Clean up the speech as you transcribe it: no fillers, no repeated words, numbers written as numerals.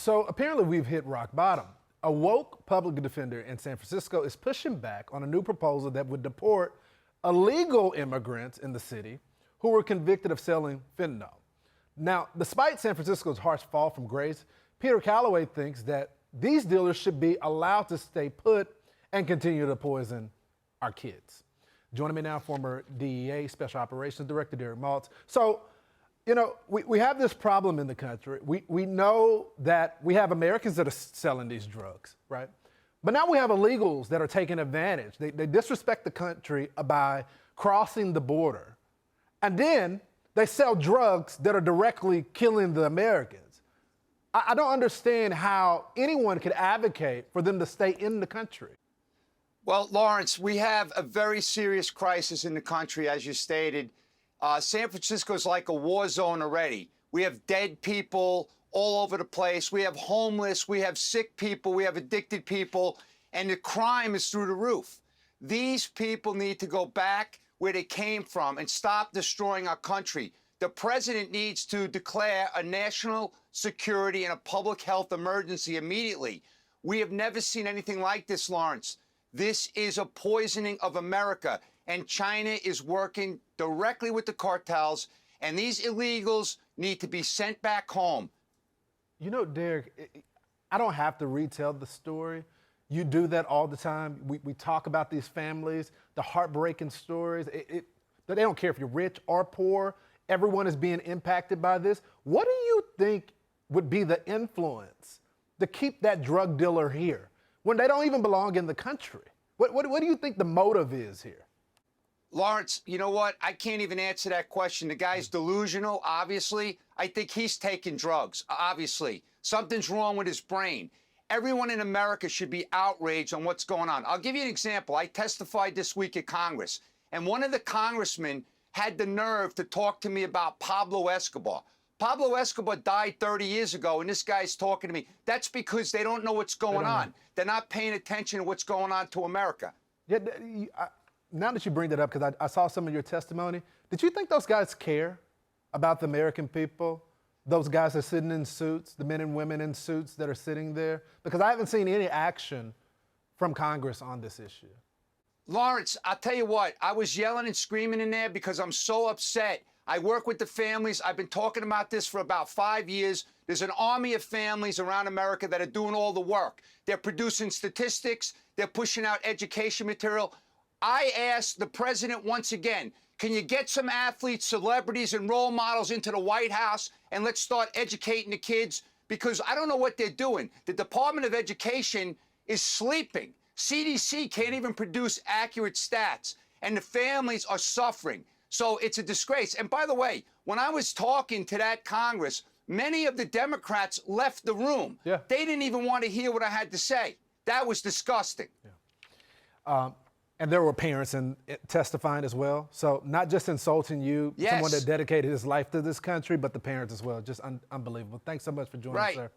So apparently we've hit rock bottom. A woke public defender in San Francisco is pushing back on a new proposal that would deport illegal immigrants in the city who were convicted of selling fentanyl. Now, despite San Francisco's harsh fall from grace, Peter Calloway thinks that these dealers should be allowed to stay put and continue to poison our kids. Joining me now, former DEA Special Operations Director Derek Maltz. So, you know, we have this problem in the country. We know that we have Americans that are selling these drugs, right? But now we have illegals that are taking advantage. They disrespect the country by crossing the border. And then they sell drugs that are directly killing the Americans. I don't understand how anyone could advocate for them to stay in the country. Well, Lawrence, we have a very serious crisis in the country, as you stated. San Francisco is like a war zone already. We have dead people all over the place. We have homeless, we have sick people, we have addicted people, and the crime is through the roof. These people need to go back where they came from and stop destroying our country. The president needs to declare a national security and a public health emergency immediately. We have never seen anything like this, Lawrence. This is a poisoning of America, and China is working directly with the cartels, and these illegals need to be sent back home. You know, Derek, I don't have to retell the story. You do that all the time. We talk about these families, the heartbreaking stories. They don't care if you're rich or poor. Everyone is being impacted by this. What do you think would be the influence to keep that drug dealer here when they don't even belong in the country? What do you think the motive is here? Lawrence, you know what? I can't even answer that question. The guy's delusional, obviously. I think he's taking drugs, obviously. Something's wrong with his brain. Everyone in America should be outraged on what's going on. I'll give you an example. I testified this week at Congress, and one of the congressmen had the nerve to talk to me about Pablo Escobar. Pablo Escobar died 30 years ago, and this guy's talking to me. That's because they don't know what's going on. They're not paying attention to what's going on to America. Yeah, now that you bring that up, because I saw some of your testimony, did you think those guys care about the American people? Those guys that are sitting in suits, the men and women in suits that are sitting there? Because I haven't seen any action from Congress on this issue. Lawrence, I'll tell you what, I was yelling and screaming in there because I'm so upset. I work with the families. I've been talking about this for about 5 years. There's an army of families around America that are doing all the work. They're producing statistics. They're pushing out education material. I asked the president once again, can you get some athletes, celebrities, and role models into the White House, and let's start educating the kids? Because I don't know what they're doing. The Department of Education is sleeping. CDC can't even produce accurate stats, and the families are suffering. So it's a disgrace. And by the way, when I was talking to that Congress, many of the Democrats left the room. Yeah. They didn't even want to hear what I had to say. That was disgusting. Yeah. And there were parents testifying as well. So not just insulting you, Yes. someone that dedicated his life to this country, but the parents as well. Just unbelievable. Thanks so much for joining us, sir.